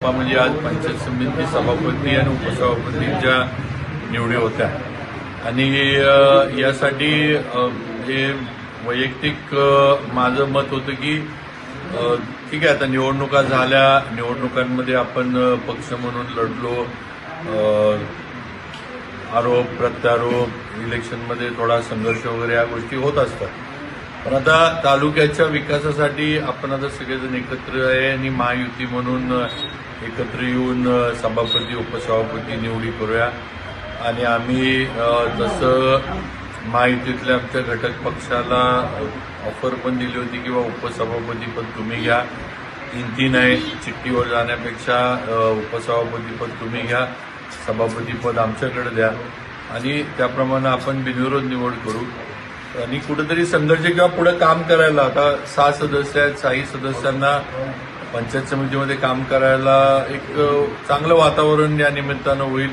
म्हणजे आज पंचायत समिती सभापती आणि उपसभापतींच्या निवडी होत्या आणि यासाठी हे वैयक्तिक माझं मत होतं की ठीक आहे, आता निवडणुका झाल्या, निवडणुकांमध्ये आपण पक्ष म्हणून लढलो, आरोप प्रत्यारोप, इलेक्शनमध्ये थोडा संघर्ष वगैरे या गोष्टी होत असतात. पण आता तालुक्याच्या विकासासाठी आपण आता सगळेजण एकत्र आहे आणि महायुती म्हणून एकत्र येऊन सभापती उपसभापती निवडी करूया. आणि आम्ही जसं महायुतीतल्या आमच्या घटक पक्षाला ऑफर पण दिली होती किंवा उपसभापती पद तुम्ही घ्या, 3-3 आहे, चिठ्ठीवर जाण्यापेक्षा उपसभापती पद तुम्ही घ्या, सभापती पद आमच्याकडे द्या आणि त्याप्रमाणे आपण बिनविरोध निवड करू आणि कुठेतरी संघर्ष किंवा पुढे काम करायला. आता 6 सदस्य आहेत, 6 सदस्यांना पंचायत समितीमध्ये काम करायला एक चांगलं वातावरण या निमित्तानं होईल.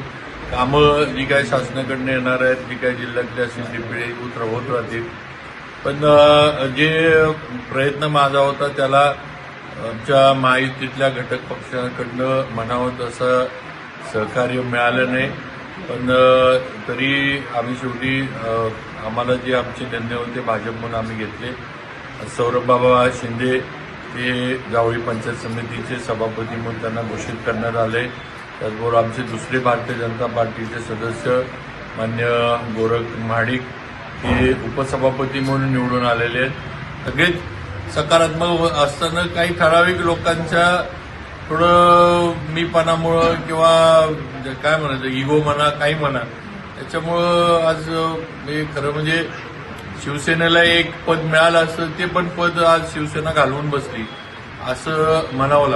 कामं जी काय शासनाकडनं येणार आहेत, जी काय जिल्ह्यातली असतील ती होत राहतील. पण जे प्रयत्न माझा होता त्याला आमच्या महायुतीतल्या घटक पक्षांकडनं म्हणावं तसं सहकार्य मिळालं नाही. पण तरी आम्ही शेवटी आम्हाला जे आमचे निर्णय होते भाजपमधून आम्ही घेतले. सौरभ बाबा शिंदे ते जावळी पंचायत समितीचे सभापती म्हणून त्यांना घोषित करण्यात आले. त्याचबरोबर आमचे दुसरे भारतीय जनता पार्टीचे सदस्य मान्य गोरख महाडिक हे उपसभापती म्हणून निवडून आलेले आहेत. सगळेच सकारात्मक असताना काही ठराविक लोकांच्या थोडं मीपणामुळं किंवा काय म्हणायचं इगो म्हणा काही म्हणा त्याच्यामुळं आज हे खरं म्हणजे शिवसेनेला एक पद मिळालं असतं, ते पण पद आज शिवसेना घालवून बसली असं म्हणावं लागतं.